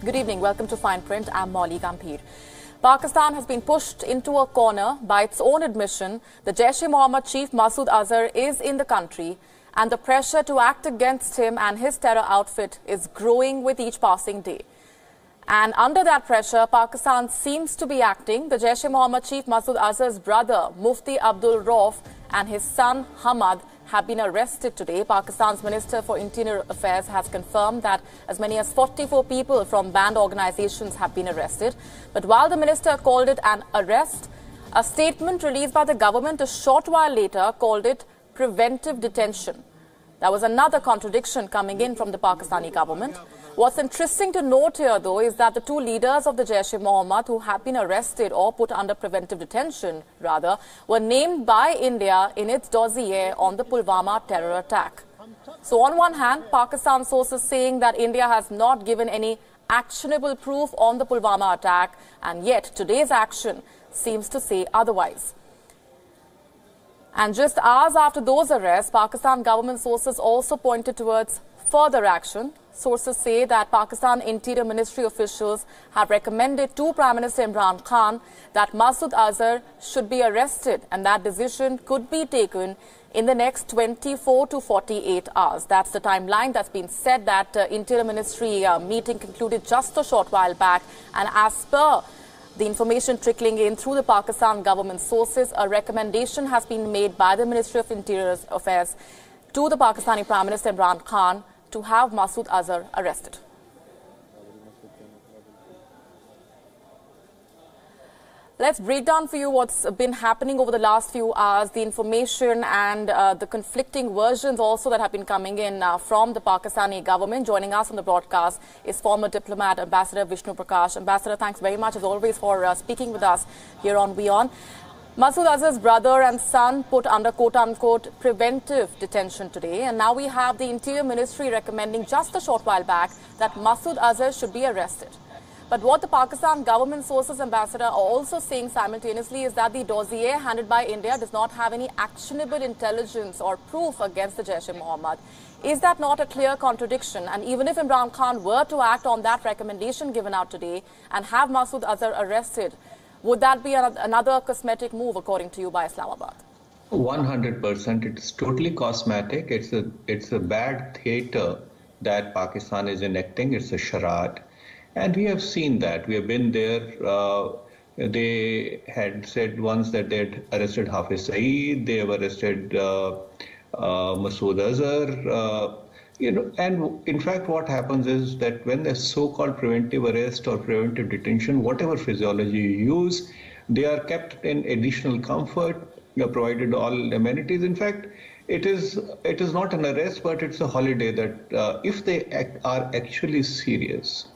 Good evening. Welcome to Fine Print. I'm Molly Gambhir. Pakistan has been pushed into a corner by its own admission. The Jaish-e-Mohammad chief Masood Azhar is in the country, and the pressure to act against him and his terror outfit is growing with each passing day. And under that pressure, Pakistan seems to be acting. The Jaish-e-Mohammad chief Masood Azhar's brother, Mufti Abdul Rauf, and his son, Hamad, have been arrested today. Pakistan's Minister for Interior Affairs has confirmed that as many as 44 people from banned organizations have been arrested. But while the minister called it an arrest, a statement released by the government a short while later called it preventive detention. There was another contradiction coming in from the Pakistani government. What's interesting to note here, though, is that the two leaders of the Jaish-e-Mohammad who have been arrested or put under preventive detention, rather, were named by India in its dossier on the Pulwama terror attack. So on one hand, Pakistan sources saying that India has not given any actionable proof on the Pulwama attack, and yet today's action seems to say otherwise. And just hours after those arrests, Pakistan government sources also pointed towards further action. Sources say that Pakistan Interior Ministry officials have recommended to Prime Minister Imran Khan that Masood Azhar should be arrested, and that decision could be taken in the next 24 to 48 hours. That's the timeline that's been said. That Interior Ministry meeting concluded just a short while back, and as per the information trickling in through the Pakistan government sources, a recommendation has been made by the Ministry of Interior Affairs to the Pakistani Prime Minister Imran Khan to have Masood Azhar arrested. Let's break down for you what's been happening over the last few hours, the information and the conflicting versions also that have been coming in from the Pakistani government. Joining us on the broadcast is former diplomat Ambassador Vishnu Prakash. Ambassador, thanks very much as always for speaking with us here on WION. Masood Azhar's brother and son put under quote-unquote preventive detention today, and now we have the Interior Ministry recommending just a short while back that Masood Azhar should be arrested. But what the Pakistan government sources, Ambassador, are also saying simultaneously is that the dossier handed by India does not have any actionable intelligence or proof against the Jaish-e-Mohammad. Is that not a clear contradiction? And even if Imran Khan were to act on that recommendation given out today and have Masood Azhar arrested, would that be another cosmetic move, according to you, by Islamabad? 100%. It's totally cosmetic. It's a bad theater that Pakistan is enacting. It's a charade. And we have seen that. We have been there. They had said once that they had arrested Hafiz Saeed. They have arrested Masood Azhar. And in fact, what happens is that when there's so-called preventive arrest or preventive detention, whatever physiology you use, they are kept in additional comfort. You are provided all amenities. In fact, it is not an arrest, but it's a holiday that if they are actually serious,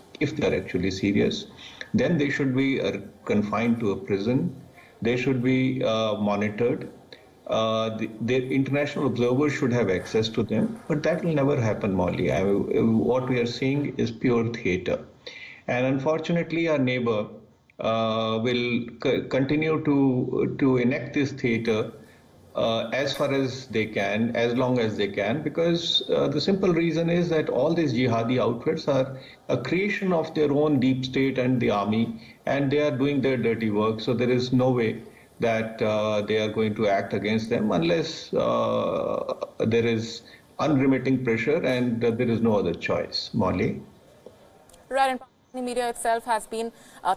then they should be confined to a prison. They should be monitored. The international observers should have access to them, but that will never happen, Molly. What we are seeing is pure theater. And unfortunately, our neighbor will continue to enact this theater as far as they can, as long as they can, because the simple reason is that all these jihadi outfits are a creation of their own deep state and the army, and they are doing their dirty work. So there is no way that they are going to act against them unless there is unremitting pressure and there is no other choice. Molly? Right, and the media itself has been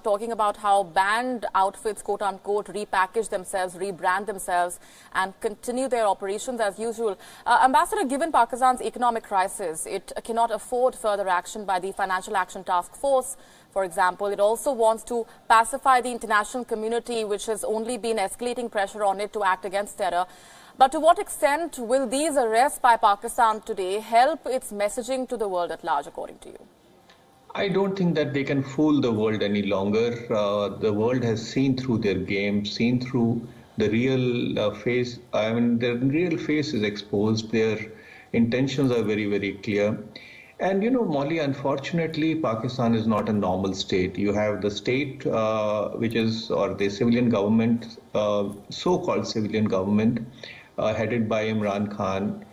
talking about how banned outfits, quote-unquote, repackage themselves, rebrand themselves and continue their operations as usual. Ambassador, given Pakistan's economic crisis, it cannot afford further action by the Financial Action Task Force. For example, it also wants to pacify the international community, which has only been escalating pressure on it to act against terror. But to what extent will these arrests by Pakistan today help its messaging to the world at large, according to you? I don't think that they can fool the world any longer. The world has seen through their game, seen through the real face. I mean, their real face is exposed. Their intentions are very, very clear. And, Molly, unfortunately, Pakistan is not a normal state. You have the state, which is, or the civilian government, so-called civilian government, headed by Imran Khan,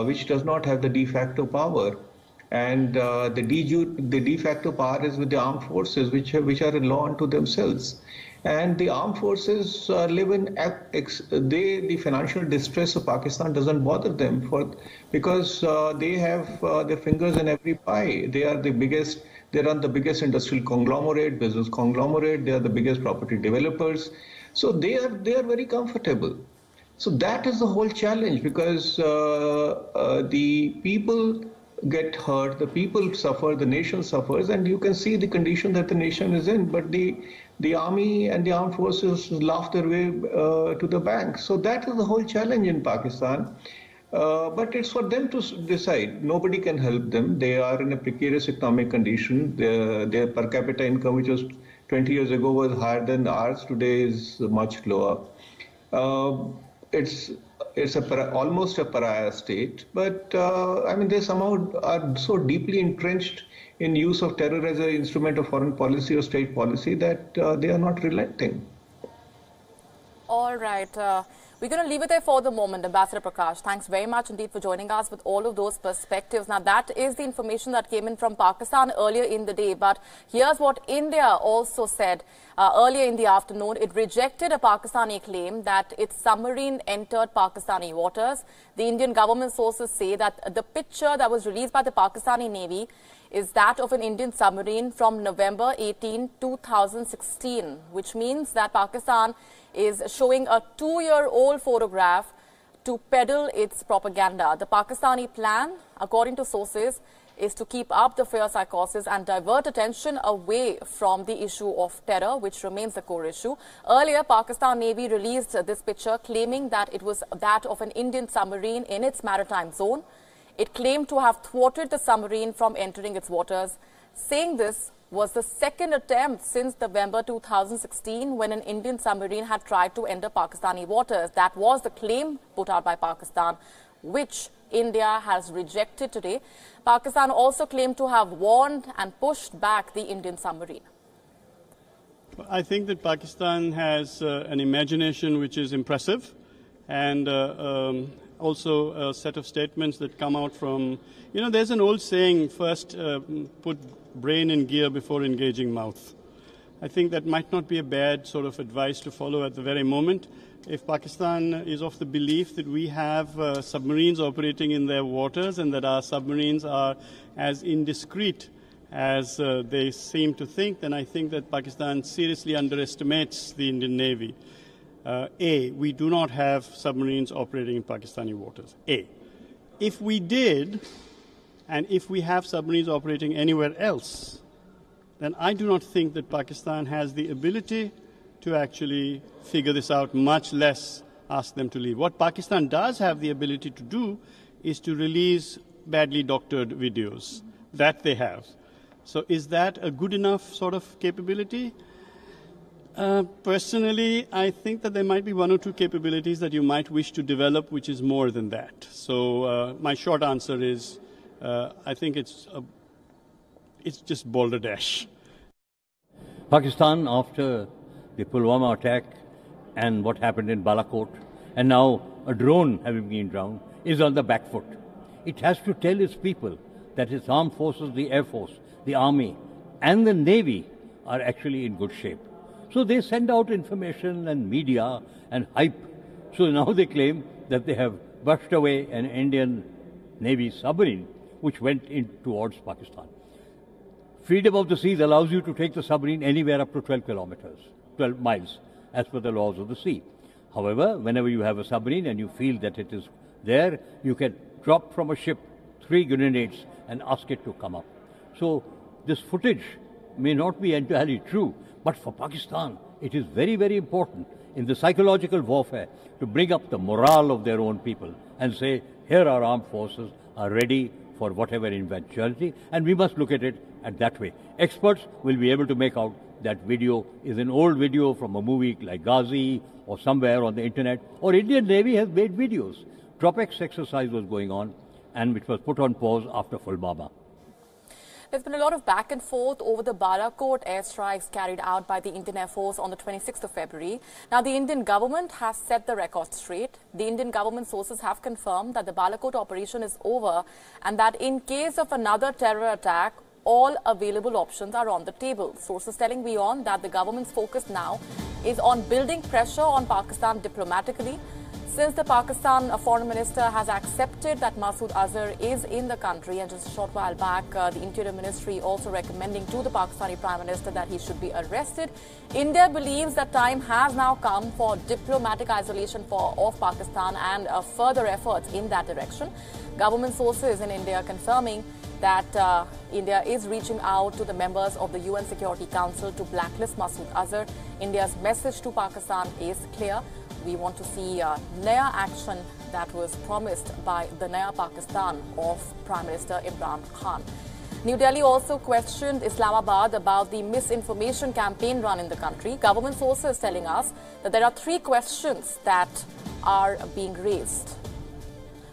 which does not have the de facto power. And the de facto power is with the armed forces, which are a law unto themselves. And the armed forces live in the financial distress of Pakistan doesn't bother them because they have their fingers in every pie. They are the biggest. They run the biggest industrial conglomerate, business conglomerate. They are the biggest property developers. So they are very comfortable. So that is the whole challenge, because the people get hurt, the people suffer, the nation suffers, and you can see the condition that the nation is in. But the army and the armed forces laugh their way to the bank. So that is the whole challenge in Pakistan. But it's for them to decide. Nobody can help them. They are in a precarious economic condition. Their per capita income, which was 20 years ago, was higher than ours. Today is much lower. It's almost a pariah state. But I mean, they somehow are so deeply entrenched in use of terror as an instrument of foreign policy or state policy that they are not relenting. All right. We're going to leave it there for the moment, Ambassador Prakash. Thanks very much indeed for joining us with all of those perspectives. Now, that is the information that came in from Pakistan earlier in the day. But here's what India also said earlier in the afternoon. It rejected a Pakistani claim that its submarine entered Pakistani waters. The Indian government sources say that the picture that was released by the Pakistani Navy is that of an Indian submarine from November 18, 2016, which means that Pakistan is showing a 2-year-old photograph to peddle its propaganda. The Pakistani plan, according to sources, is to keep up the fear psychosis and divert attention away from the issue of terror, which remains the core issue. Earlier, Pakistan Navy released this picture claiming that it was that of an Indian submarine in its maritime zone. It claimed to have thwarted the submarine from entering its waters. Saying this was the second attempt since November 2016 when an Indian submarine had tried to enter Pakistani waters. That was the claim put out by Pakistan, which India has rejected today. Pakistan also claimed to have warned and pushed back the Indian submarine. I think that Pakistan has an imagination which is impressive, and also a set of statements that come out from, there's an old saying, first put brain in gear before engaging mouth. I think that might not be a bad sort of advice to follow at the very moment. If Pakistan is of the belief that we have submarines operating in their waters and that our submarines are as indiscreet as they seem to think, then I think that Pakistan seriously underestimates the Indian Navy. We do not have submarines operating in Pakistani waters. If we did, and if we have submarines operating anywhere else, then I do not think that Pakistan has the ability to actually figure this out, much less ask them to leave. What Pakistan does have the ability to do is to release badly doctored videos. That they have. So is that a good enough sort of capability? Personally, I think that there might be one or two capabilities that you might wish to develop, which is more than that. So my short answer is, I think it's just balderdash. Pakistan, after the Pulwama attack and what happened in Balakot, and now a drone having been drowned, is on the back foot. It has to tell its people that its armed forces, the Air Force, the Army, and the Navy are actually in good shape. So they send out information and media and hype. So now they claim that they have brushed away an Indian Navy submarine which went in towards Pakistan. Freedom of the seas allows you to take the submarine anywhere up to 12 miles, as per the laws of the sea. However, whenever you have a submarine and you feel that it is there, you can drop from a ship 3 grenades and ask it to come up. So this footage may not be entirely true, but for Pakistan, it is very, very important in the psychological warfare to bring up the morale of their own people and say, here our armed forces are ready for whatever eventuality, and we must look at it at that way. Experts will be able to make out that video is an old video from a movie like Ghazi or somewhere on the internet, or Indian Navy has made videos. Tropex exercise was going on, and which was put on pause after Pulwama. There's been a lot of back and forth over the Balakot airstrikes carried out by the Indian Air Force on the 26th of February. Now, the Indian government has set the record straight. The Indian government sources have confirmed that the Balakot operation is over and that in case of another terror attack, all available options are on the table. Sources telling WION that the government's focus now is on building pressure on Pakistan diplomatically. Since the Pakistan foreign minister has accepted that Masood Azhar is in the country, and just a short while back, the Interior Ministry also recommending to the Pakistani Prime Minister that he should be arrested, India believes that time has now come for diplomatic isolation of Pakistan and further efforts in that direction. Government sources in India confirming that India is reaching out to the members of the UN Security Council to blacklist Masood Azhar. India's message to Pakistan is clear. We want to see Naya action that was promised by the Naya Pakistan of Prime Minister Imran Khan. New Delhi also questioned Islamabad about the misinformation campaign run in the country. Government sources telling us that there are 3 questions that are being raised.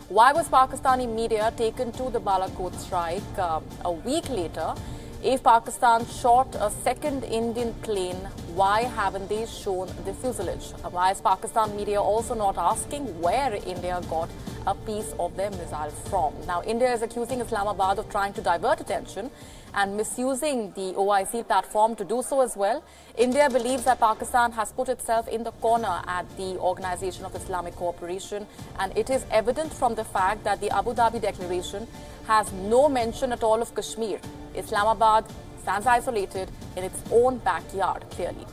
Why was Pakistani media taken to the Balakot strike a week later? If Pakistan shot a second Indian plane, why haven't they shown the fuselage? Why is Pakistan media also not asking where India got a piece of their missile from? Now, India is accusing Islamabad of trying to divert attention and misusing the OIC platform to do so as well. India believes that Pakistan has put itself in the corner at the Organization of Islamic Cooperation, and it is evident from the fact that the Abu Dhabi Declaration has no mention at all of Kashmir. Islamabad stands isolated in its own backyard, clearly.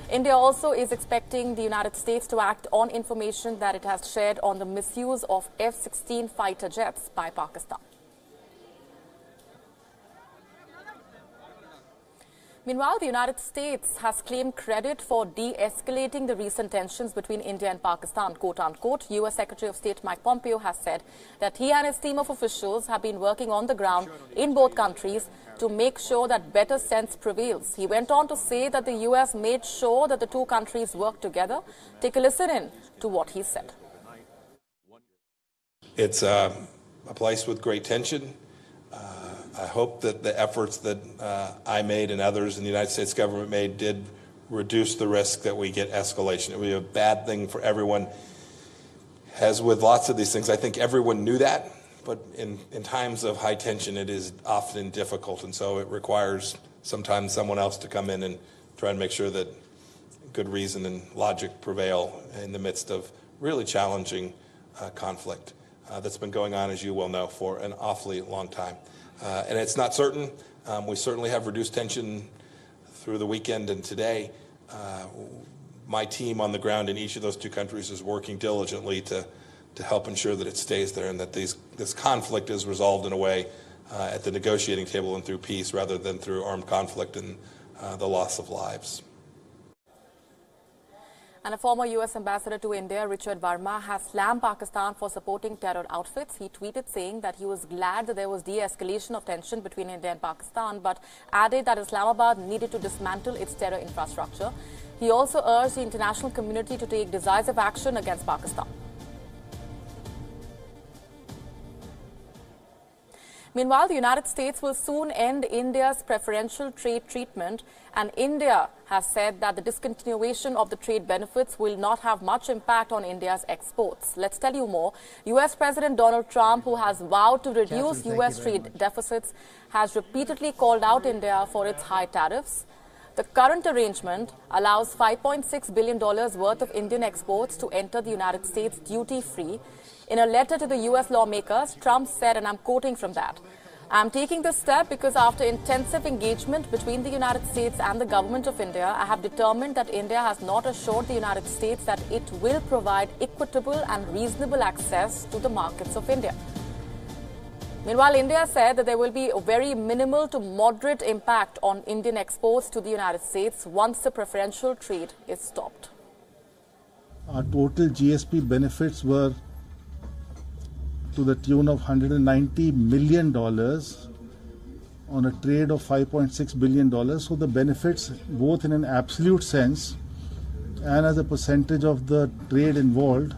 India also is expecting the United States to act on information that it has shared on the misuse of F-16 fighter jets by Pakistan. Meanwhile, the United States has claimed credit for de-escalating the recent tensions between India and Pakistan, quote-unquote. U.S. Secretary of State Mike Pompeo has said that he and his team of officials have been working on the ground in both countries to make sure that better sense prevails. He went on to say that the U.S. made sure that the 2 countries work together. Take a listen in to what he said. It's a place with great tension. I hope that the efforts that I made and others in the United States government made did reduce the risk that we get escalation. It would be a bad thing for everyone. As with lots of these things, I think everyone knew that, but in times of high tension, it is often difficult, and so it requires sometimes someone else to come in and try and make sure that good reason and logic prevail in the midst of really challenging conflict that's been going on, as you well know, for an awfully long time. And it's not certain. We certainly have reduced tension through the weekend and today. My team on the ground in each of those 2 countries is working diligently to help ensure that it stays there and that this conflict is resolved in a way at the negotiating table and through peace rather than through armed conflict and the loss of lives. And a former U.S. ambassador to India, Richard Verma, has slammed Pakistan for supporting terror outfits. He tweeted saying that he was glad that there was de-escalation of tension between India and Pakistan, but added that Islamabad needed to dismantle its terror infrastructure. He also urged the international community to take decisive action against Pakistan. Meanwhile, the United States will soon end India's preferential trade treatment, and India has said that the discontinuation of the trade benefits will not have much impact on India's exports. Let's tell you more. U.S. President Donald Trump, who has vowed to reduce U.S. trade deficits, has repeatedly called out India for its high tariffs. The current arrangement allows $5.6 billion worth of Indian exports to enter the United States duty-free. In a letter to the U.S. lawmakers, Trump said, and I'm quoting from that, "I'm taking this step because after intensive engagement between the United States and the government of India, I have determined that India has not assured the United States that it will provide equitable and reasonable access to the markets of India." Meanwhile, India said that there will be a very minimal to moderate impact on Indian exports to the United States once the preferential trade is stopped. Our total GSP benefits were to the tune of $190 million on a trade of $5.6 billion. So the benefits, both in an absolute sense and as a percentage of the trade involved.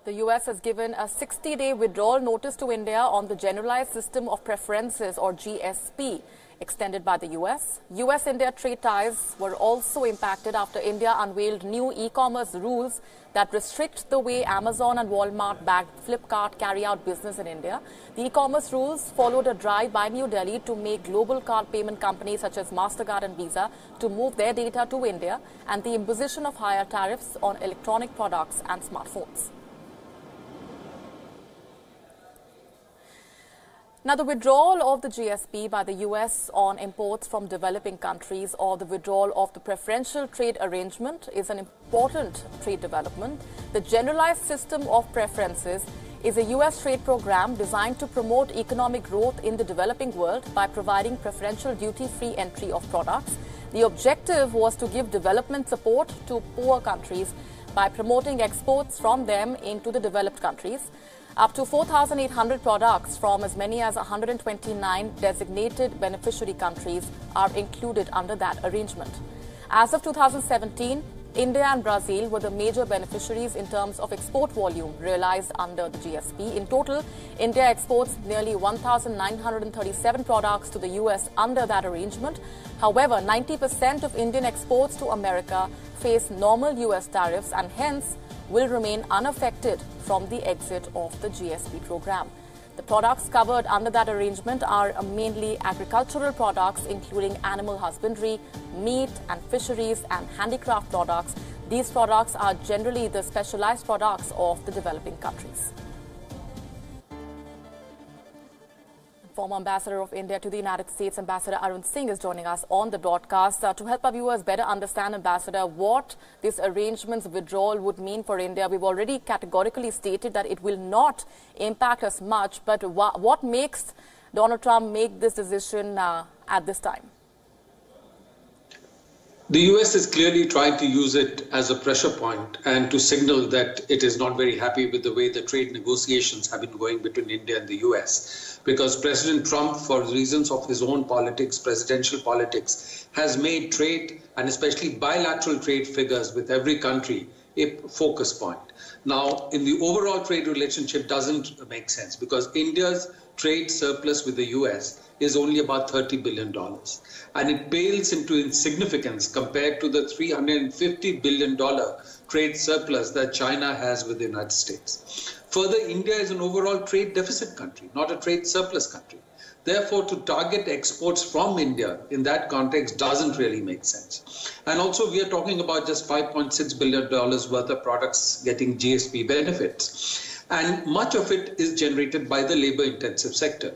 The The US has given a 60-day withdrawal notice to India on the Generalized System of Preferences, or GSP, extended by the US. US-India trade ties were also impacted after India unveiled new e-commerce rules that restrict the way Amazon and Walmart-backed Flipkart carry out business in India. The e-commerce rules followed a drive by New Delhi to make global card payment companies such as MasterCard and Visa to move their data to India, and the imposition of higher tariffs on electronic products and smartphones. Now, the withdrawal of the GSP by the US on imports from developing countries, or the withdrawal of the preferential trade arrangement, is an important trade development. The Generalized System of Preferences is a US trade program designed to promote economic growth in the developing world by providing preferential duty-free entry of products. The objective was to give development support to poor countries by promoting exports from them into the developed countries. Up to 4,800 products from as many as 129 designated beneficiary countries are included under that arrangement. As of 2017, India and Brazil were the major beneficiaries in terms of export volume realized under the GSP. In total, India exports nearly 1,937 products to the US under that arrangement. However, 90% of Indian exports to America face normal US tariffs and hence will remain unaffected from the exit of the GSP program. The products covered under that arrangement are mainly agricultural products, including animal husbandry, meat and fisheries, and handicraft products. These products are generally the specialized products of the developing countries. Former Ambassador of India to the United States, Ambassador Arun Singh, is joining us on the broadcast. To help our viewers better understand, Ambassador, what this arrangement's withdrawal would mean for India. We've already categorically stated that it will not impact us much, but what makes Donald Trump make this decision at this time? The US is clearly trying to use it as a pressure point and to signal that it is not very happy with the way the trade negotiations have been going between India and the US. Because President Trump, for reasons of his own politics, presidential politics, has made trade, and especially bilateral trade figures with every country, a focus point. Now, in the overall trade relationship doesn't make sense because India's trade surplus with the US is only about $30 billion. And it pales into insignificance compared to the $350 billion trade surplus that China has with the United States. Further, India is an overall trade deficit country, not a trade surplus country. Therefore, to target exports from India in that context doesn't really make sense. And also, we are talking about just $5.6 billion worth of products getting GSP benefits. And much of it is generated by the labor-intensive sector.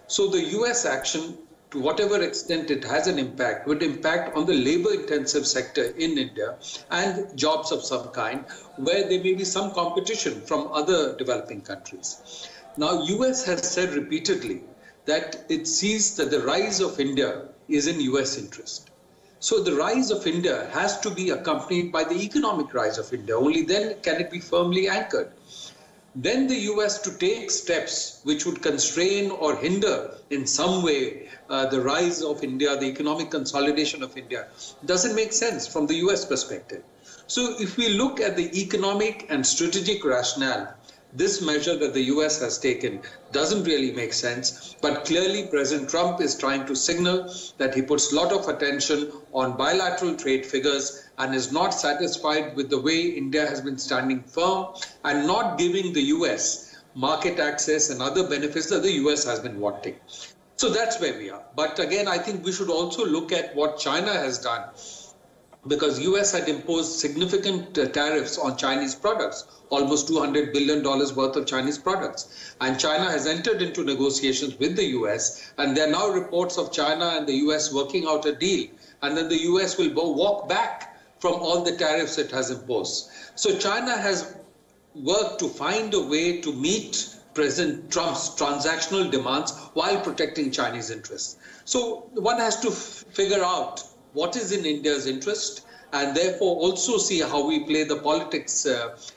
So the US action, to whatever extent it has an impact, would impact on the labor-intensive sector in India and jobs of some kind, where there may be some competition from other developing countries. Now, US has said repeatedly that it sees that the rise of India is in US interest. So the rise of India has to be accompanied by the economic rise of India. Only then can it be firmly anchored. Then the US to take steps which would constrain or hinder in some way the rise of India, the economic consolidation of India, doesn't make sense from the US perspective. So if we look at the economic and strategic rationale, this measure that the US has taken doesn't really make sense, but clearly President Trump is trying to signal that he puts a lot of attention on bilateral trade figures and is not satisfied with the way India has been standing firm and not giving the US market access and other benefits that the US has been wanting. So that's where we are. But again, I think we should also look at what China has done, because US had imposed significant tariffs on Chinese products, almost $200 billion worth of Chinese products. And China has entered into negotiations with the US, and there are now reports of China and the US working out a deal, and then the US will walk back from all the tariffs it has imposed. So China has worked to find a way to meet President Trump's transactional demands while protecting Chinese interests. So one has to figure out what is in India's interest, and therefore also see how we play the politics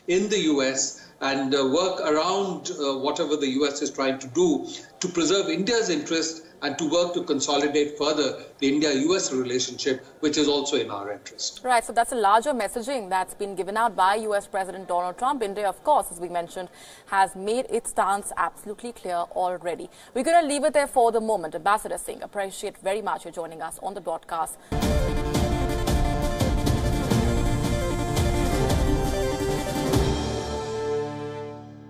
in the US and work around whatever the US is trying to do to preserve India's interest and to work to consolidate further the India-US relationship, which is also in our interest. Right, so that's a larger messaging that's been given out by US President Donald Trump. India, of course, as we mentioned, has made its stance absolutely clear already. We're going to leave it there for the moment. Ambassador Singh, appreciate very much you joining us on the broadcast.